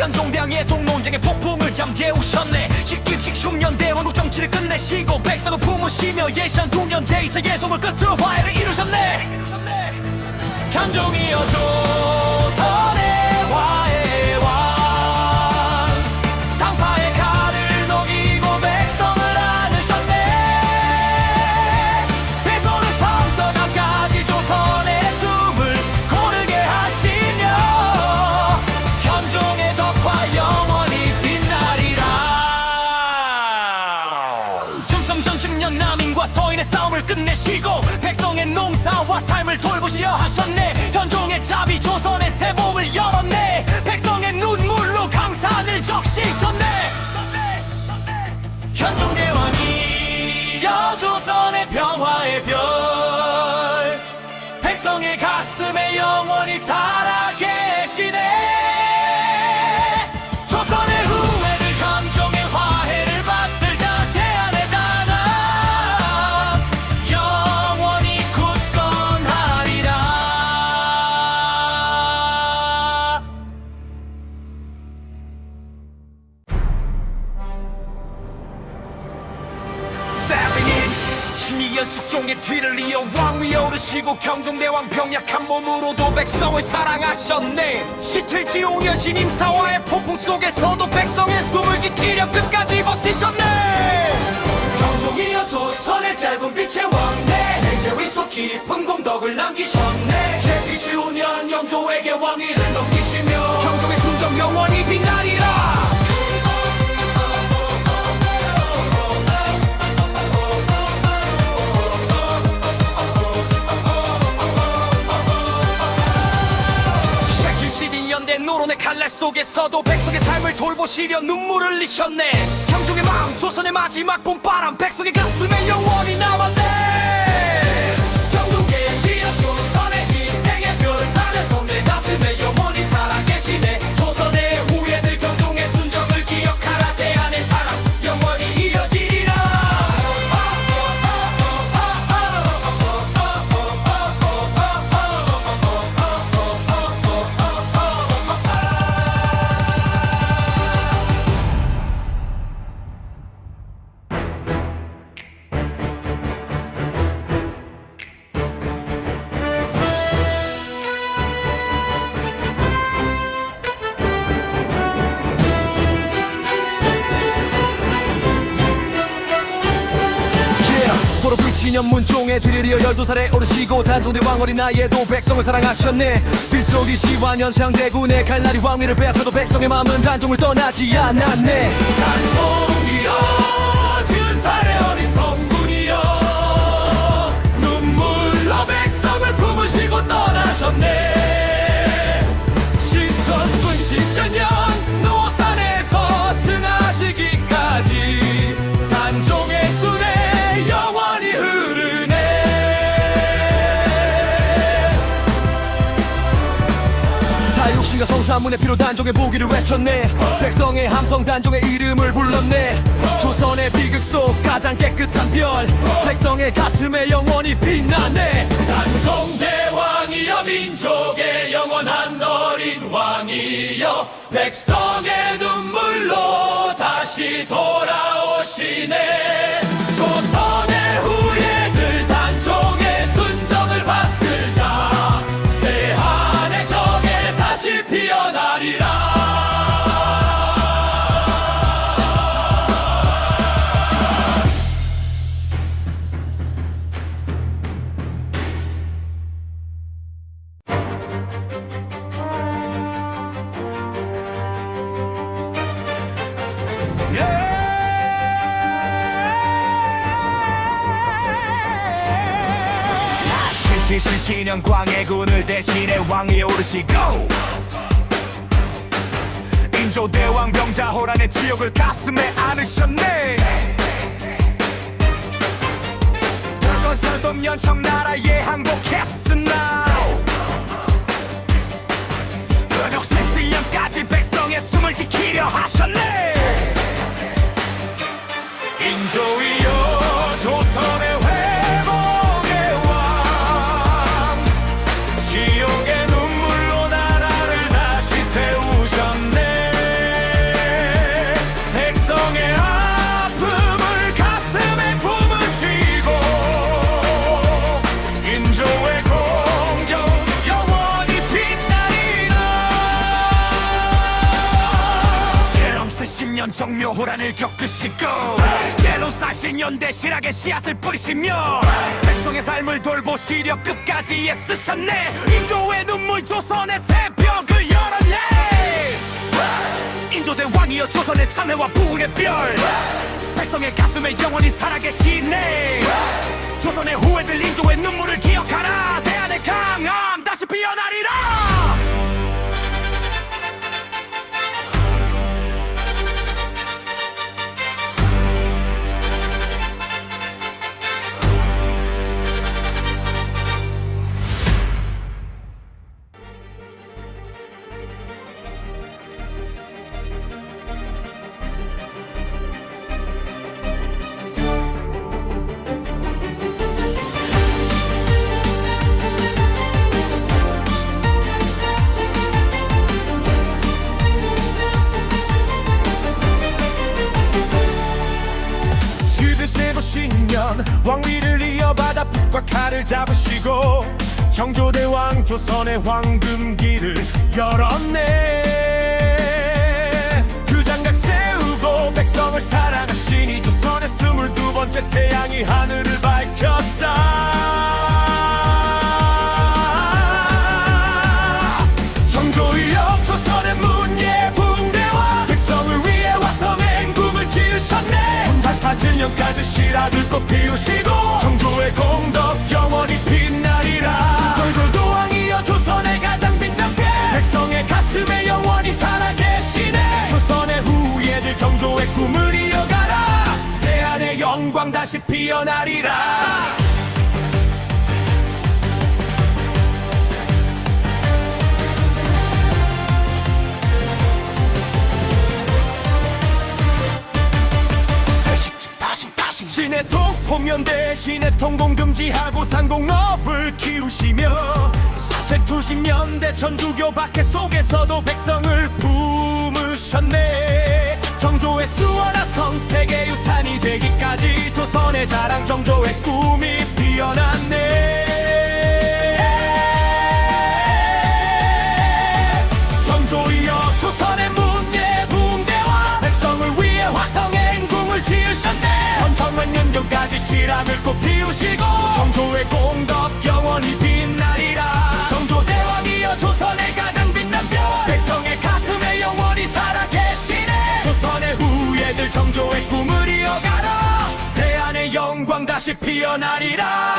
현종대왕 예속 논쟁의 폭풍을 잠재우셨네. 일찍 흉년대 왕국 정치를 끝내시고 백성을 품으시며 예시한 9년 제2차 예속을 끝으로 화해를 이루셨네. 현종이여 조선의 화해의 왕, 당파의 칼을 녹이고 백성을 안으셨네. 배소를 성서감까지 조선의 숨을 고르게 하시며 현종의 덕화 영원히 빛나리라. 충성전 10년 남인과 서인의 싸움을 끝내시고 백성의 농사와 삶을 돌보시려 하셨네. 현종의 자비 조선의 새봄을 열었네. 백성의 눈물로 강산을 적시셨네. 현종대왕이여 조선의 평화의 별, 백성의 가슴에 영원히 살아계시네. 조선의 후예들 현종의 화해를 받들자 대한의 단합 영원히 굳건하리라. 신이연 숙종의 뒤를 이어 왕위에 오르시고 경종대왕 병약한 몸으로도 백성을 사랑하셨네. 시틀지 5년 신임 사화의 폭풍 속에서도 백성의 숨을 지키려 끝까지 버티셨네. 경종이여 조선의 짧은 빛의 왕래, 행제 위속 깊은 공덕을 남기셨네. 제비시 5년 영조에게 왕위를 넘기시며 경종의 순정 영원히 빛나리라. 노론의 칼날 속에서도 백성의 삶을 돌보시려 눈물을 흘리셨네. 경종의 마음 조선의 마지막 봄바람, 백성의 가슴에 영원히 남았네. 경종의 뒤여 조선의 희생의 별, 하늘서 내 가슴에 영원히 살아계시네. 조선의 후예들 경종의 순정을 기억하라. 대한의 사랑 영원히 이어지리라. 서로 불친년 문종에 들이려 12살에 오르시고 단종대왕 어린 나이에도 백성을 사랑하셨네. 빗속이 시완연상대군의 칼날이 왕위를 빼앗아도 백성의 마음은 단종을 떠나지 않았네. 단종이여 진살의 어린 성군이여 눈물로 백성을 품으시고 떠나셨네. 실서순 10년 노산에서 승하시기까지 단종의 순에 영원히 흐르네. 사육신과 성사문의 피로 단종의 보기를 외쳤네. 백성의 함성 단종의 이름을 불렀네. 조선의 비극 속 가장 깨끗한 별, 백성의 가슴에 영원히 빛나네. 단종대왕이여 민족의 영원한 어린 왕이여 백성의 눈물로 다시 돌아오시네. 조선의 후예들 단종의 순정을 받들자 대한의 정에 다시 피어나리라. 신신신년 광해군을 대신해 왕위에 오르시고 인조대왕 병자호란의 지옥을 가슴에 안으셨네. 불건설돔 연청나라에 항복했으나 은옥생수년까지 백성의 숨을 지키려 하셨네. 인조이여 조선의 회복의 왕, 지옥의 눈물로 나라를 다시 세우셨네. 정묘호란을 겪으시고 갤로사신 연대 실학의 씨앗을 뿌리시며 백성의 삶을 돌보시려 끝까지 애쓰셨네. 인조의 눈물 조선의 새벽을 열었네. 인조대 왕이여 조선의 참회와 부흥의 별, 백성의 가슴에 영원히 살아계시네. 조선의 후예들 인조의 눈물을 기억하라. 대한의 강함 다시 피어나리라. 왕위를 이어받아 북과 칼을 잡으시고 정조대왕 조선의 황금기를 열었네. 그 장각 세우고 백성을 사랑하시니 조선의 22번째 태양이 하늘을 밝혔다. 정조이여 조선의 문예 붕대와 백성을 위해 화성의 꿈을 지으셨네. 8년까지 실학을 꽃 피우시고 정조의 공덕 영원히 빛나리라. 정조도왕이여 조선의 가장 빛난 별, 백성의 가슴에 영원히 살아계시네. 조선의 후예들 정조의 꿈을 이어가라. 대한의 영광 다시 피어나리라. 신해통 포면대 신해통 공금지하고 상공업을 키우시며 사책투신면대 천주교 박해 속에서도 백성을 품으셨네. 정조의 수원화성 세계유산이 되기까지 조선의 자랑 정조의 꿈이 피어났네. 정조이여 조선의 문예 붕대와 백성을 위해 화성의 궁을 지으셨네. 천만년경까지 실학을 꽃 피우시고 정조의 공덕 영원히 빛나리라. 정조대왕이여 조선의 가장 빛난 별, 백성의 가슴에 영원히 살아계시네. 조선의 후예들 정조의 꿈을 이어가라. 대한의 영광 다시 피어나리라.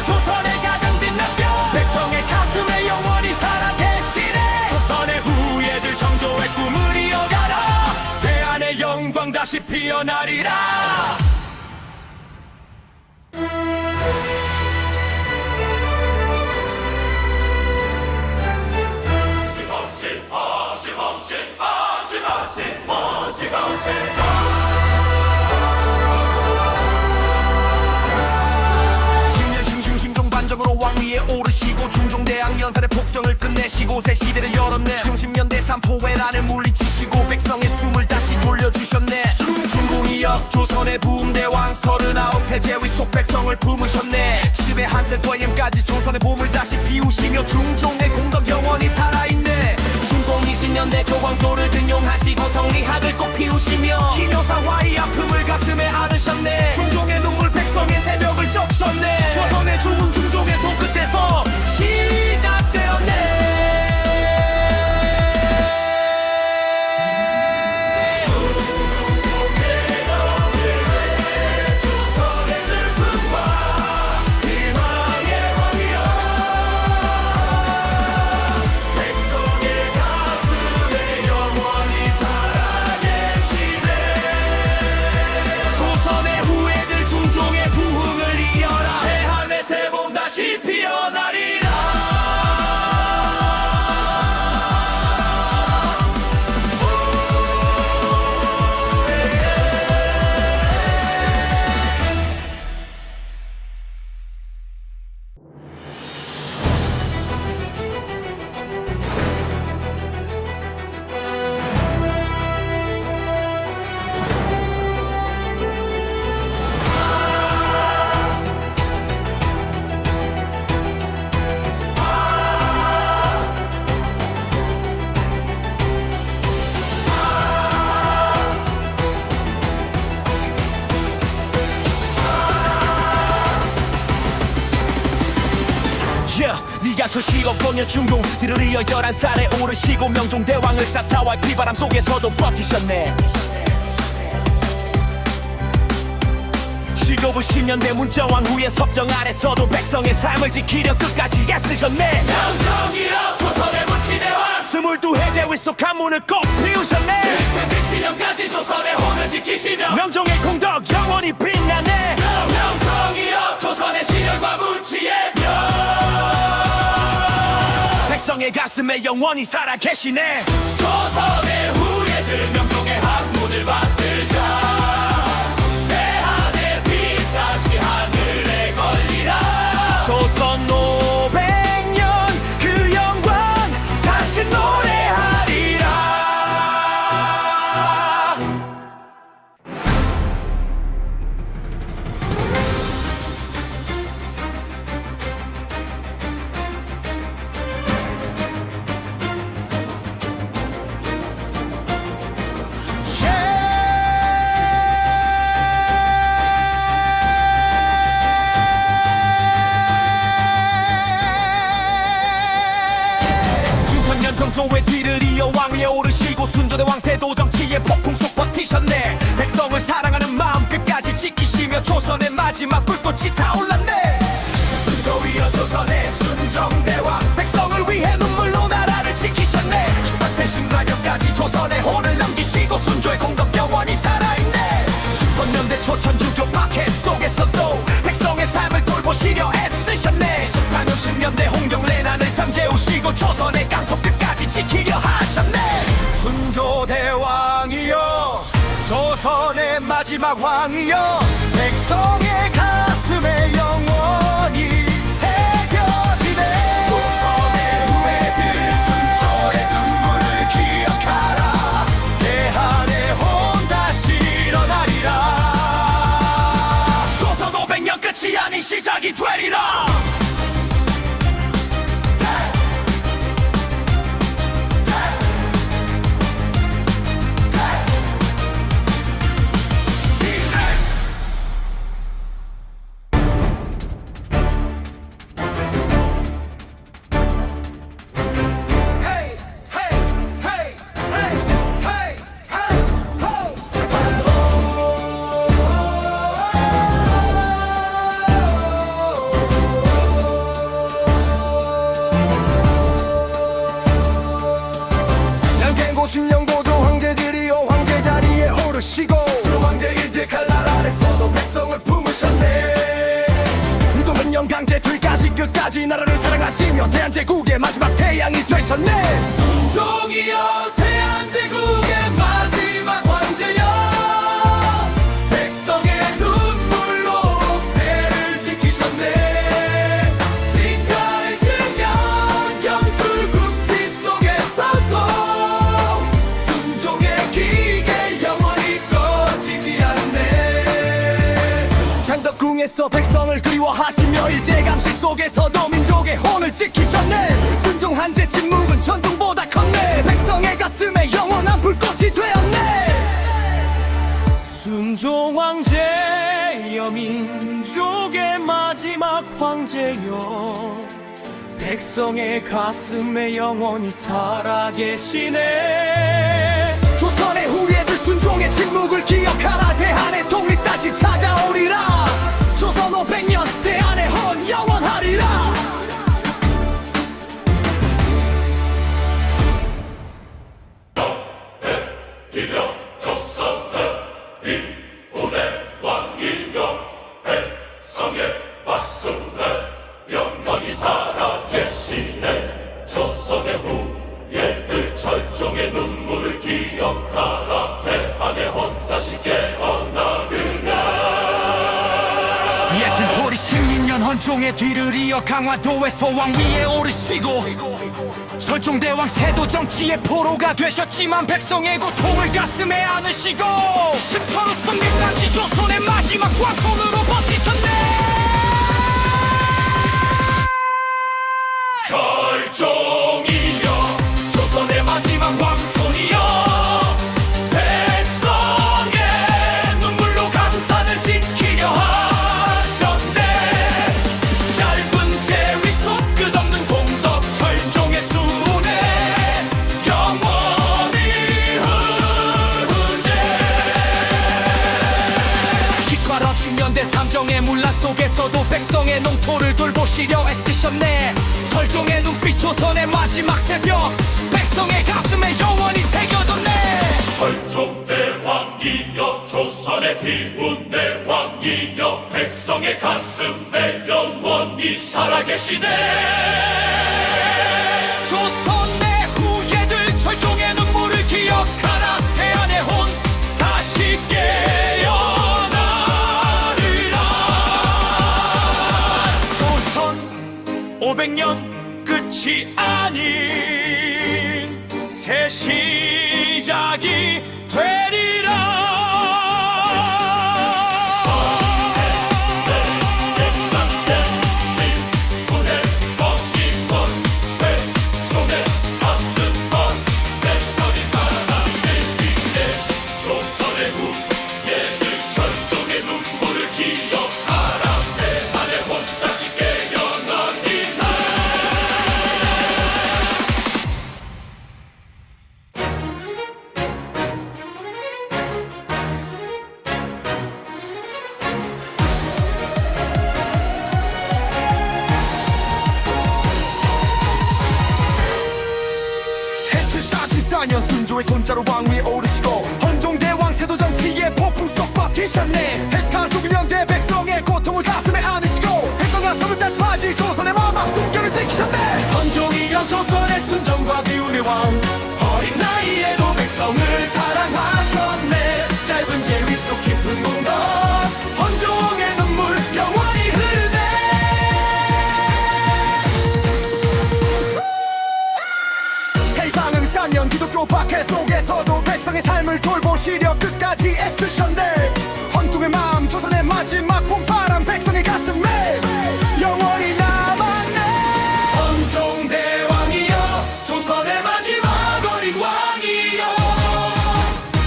조선의 가장 빛난 별, 백성의 가슴에 영원히 살아계시네. 조선의 후예들 정조의 꿈을 이어가라. 대한의 영광 다시 피어나리라. 반정으로 왕위에 오르시고 중종대왕 연산의 폭정을 끝내시고 새 시대를 열었네. 중심연대 삼포회란을 물리치시고 백성의 숨을 다시 돌려주셨네. 중공이역 조선의 부흥대왕 39회 제위 속 백성을 품으셨네. 집의 한자 도예까지 조선의 봄을 다시 피우시며 중종의 공덕 영원히 살아있네. 중공 20년대 조광조를 등용하시고 성리학을 꼭 피우시며 기묘사화의 아픔을 가슴에 안으셨네. 중종의 눈물 백성의 새벽을 적셨네. 조선의 죽은 중종의 손끝에서 시작되었네. 조선의 슬픔과 희망의 왕이여 백성의 가슴에 영원히 살아계시네. 조선의 후예들 위가 소식업 공연 중공 뒤를 이어 11살에 오르시고 명종대왕을 사사와 비바람 속에서도 버티셨네. 직업을 10년 내 문자왕 후에 섭정 아래서도 백성의 삶을 지키려 끝까지 애쓰셨네. 명정이여 조선의 문치대왕 22해제 위속 한문을 꼭 피우셨네. 1세대 7년까지 조선의 혼을 지키시며 명종의 공덕 영원히 빛나네. 명정이여 조선의 신열과 문치의 별 백성의 가슴에 영원히 살아계시네. 조선의 후예들 명종의 학문을 받들자 대한의 빛 다시 하늘에 걸리라. 조선 500년 그 영광 다시 노래하리라. 수천년 정조의 뒤를 이어 왕위에 오르시고 순조대 왕세도 정치의 폭풍 속 버티셨네. 백성을 사랑하는 마음 끝까지 지키시며 조선의 마지막 불꽃이 타올랐네. 순조이여 조선의 순정대왕 백성을 위해 눈물로 나라를 지키셨네. 10만 10만년까지 조선의 혼을 남기시고 순조의 공덕 영원히 살아있네. 수천년대 초천주교 박해 속에서도 백성의 삶을 돌보시려 애쓰셨네. 18년 10년대 홍경래난을 잠재우시고 조선의 깡통 끝까지 지키려 하셨네. 순조대왕이여 조선의 마지막 왕이여 백성의 가슴에 영원히 새겨지네. 조선의 후예들 순조의 눈물을 기억하라. 대한의 혼 다시 일어나리라. 조선 500년 끝이 아닌 시작이 되리라. 신령고조 황제들이여 황제 자리에 오르시고 수왕제 일제 칼날 아래서도 백성을 품으셨네. 무도는 영강제들까지 끝까지 나라를 사랑하시며 대한제국의 마지막 태양이 되셨네. 순종이여 대한제국의 마지막 황제여 백성의 눈물로 세를 지키셨네. 신가를 증년 영술국지 속에서도 순종의 기계 영원히 꺼지지 않네. 창덕궁에서 백성을 그리워하시며 일제감시 속에서도 민족의 혼을 지키셨네. 순종한제 침묵은 전통보다 컸네. 백성의 가슴에 영원한 불꽃이 되었네. 순종황제여 민족의 마지막 황제여 백성의 가슴에 영원히 살아계시네. 조선의 후예들 순종의 침묵을 기억하라. 대한의 통일 다시 찾아오리라. 조선 500년 대한의 헌 영원하리라. 기명 조선의 이분의 왕이여 백성의 가슴에 영원히 살아계시네. 조선의 후예들 철종의 눈물을 기억하라. 대한의 혼 다시 깨어나리라. 옅은 포리 16년 헌종의 뒤를 이어 강화도에서 왕위에 오르시고 철종대왕 세도 정치의 포로가 되셨지만 백성의 고통을 가슴에 안으시고 10%로 승리까지 조선의 마지막 왕손으로 버티셨네. 철종이여 조선의 마지막 왕손이여 백성의 눈물로 강산을 지키려 하셨네. 짧은 재위 속 끝없는 공 운명의 문란 속에서도 백성의 농토를 돌보시려 애쓰셨네. 철종의 눈빛 조선의 마지막 새벽, 백성의 가슴에 영원히 새겨졌네. 철종대왕이여 조선의 비운대 왕이여 백성의 가슴에 영원히 살아계시네. 조선의 후예들 철종의 눈물을 기억하라. 태안의 혼 다시 깨어나리라. 조선 500년 끝이 아닌 새 시작이 되리라. 순조의 손자로 왕 위에 오르시고 헌종대왕 세도 정치의 폭풍 속 버티셨네. 핵가수군영대 백성의 고통을 가슴에 안으시고 백성 가슴을 딱 빠지 조선의 마막 숨결을 지키셨네. 헌종이여 조선의 순정과 비운의 왕, 어린 나이에도 백성을 사랑하셨네. 짧은 제위 속 깊은 공덕, 헌종의 눈물 영원히 흐르네. 해상은 산년 기독교 박해 속에서도 백성의 삶을 돌보시려 끝까지 애쓰셨네. 헌종의 마음 조선의 마지막 봄바람 백성의 가슴에 영원히 남았네. 헌종대왕이여 조선의 마지막 어린 왕이여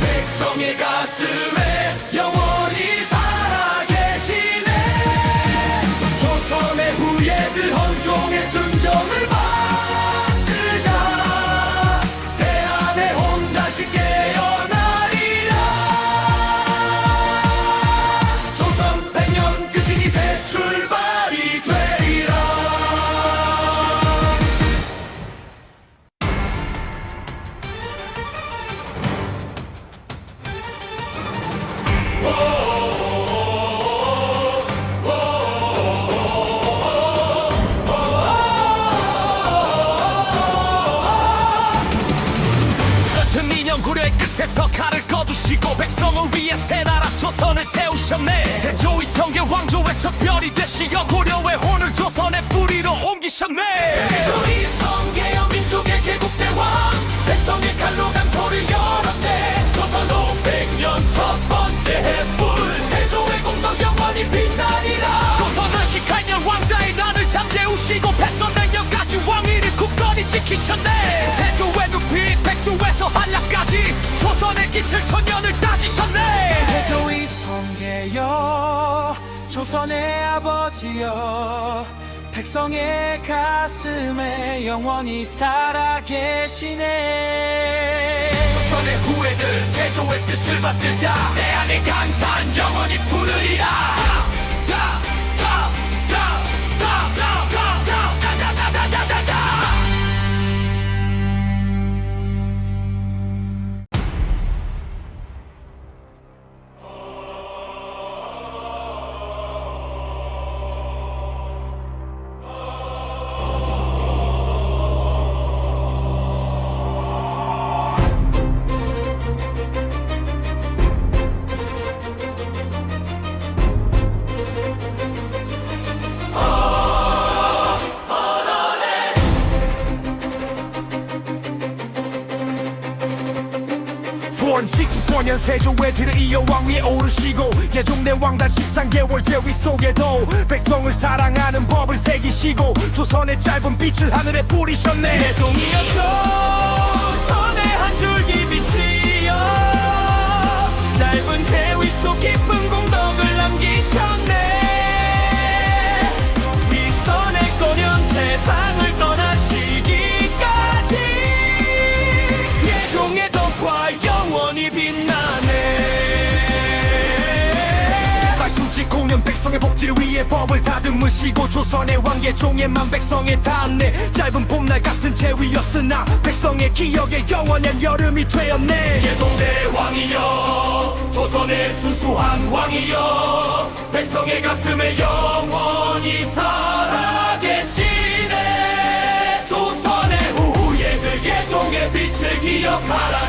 백성의 가슴에 영원히 살아계시네. 조선의 후예들 헌종의 순정을 받들자. 태안의 혼 다시 깨어나리라. 조선 100년 끝이니 새 출발이 되리라. 같은 인형 구려의 끝에서 칼을 거두시고 백성을 위해 새 나라 조선을 세우셨네. 태조의 성계 왕조의 척별이 되시어 고려의 혼을 조선의 뿌리로 옮기셨네. 태조의 성계여 민족의 개국대왕, 백성의 칼로 강포를 열었네. 조선 500년 첫 번째 해불, 태조의 공덕 영원히 빛나리라. 조선을 기칼년 왕자의 난을 잠재우시고 백성백년까지 왕위를 굳건히 지키셨네. 태조의 눈빛 백두에서 한라까지 조선의 기틀 천년을 따지셨네. 태조의 성계여 조선의 아버지여 백성의 가슴에 영원히 살아계시네. 조선의 후예들 태조의 뜻을 받들자. 대한의 강산 영원히 부르리라. 원 64년 세조의 뒤를 이어 왕 위에 오르시고 예종대 왕단 13개월 제위 속에도 백성을 사랑하는 법을 새기시고 조선의 짧은 빛을 하늘에 뿌리셨네. 내종이여 조선의 한 줄기 빛이여 짧은 제위 속 깊은 공덕을 남기셨네. 위선의거년 세상을 떠나시기까지 예종의 덕화 영원히 빛나네. 발수직 공연 백성의 복지를 위해 법을 다듬으시고 조선의 왕예종에만 백성의 닿네. 짧은 봄날 같은 재위였으나 백성의 기억에 영원한 여름이 되었네. 예종대왕이여 조선의 순수한 왕이여 백성의 가슴에 영원히 살아계시네. 조선의 후예들 예종의 빛을 기억하라.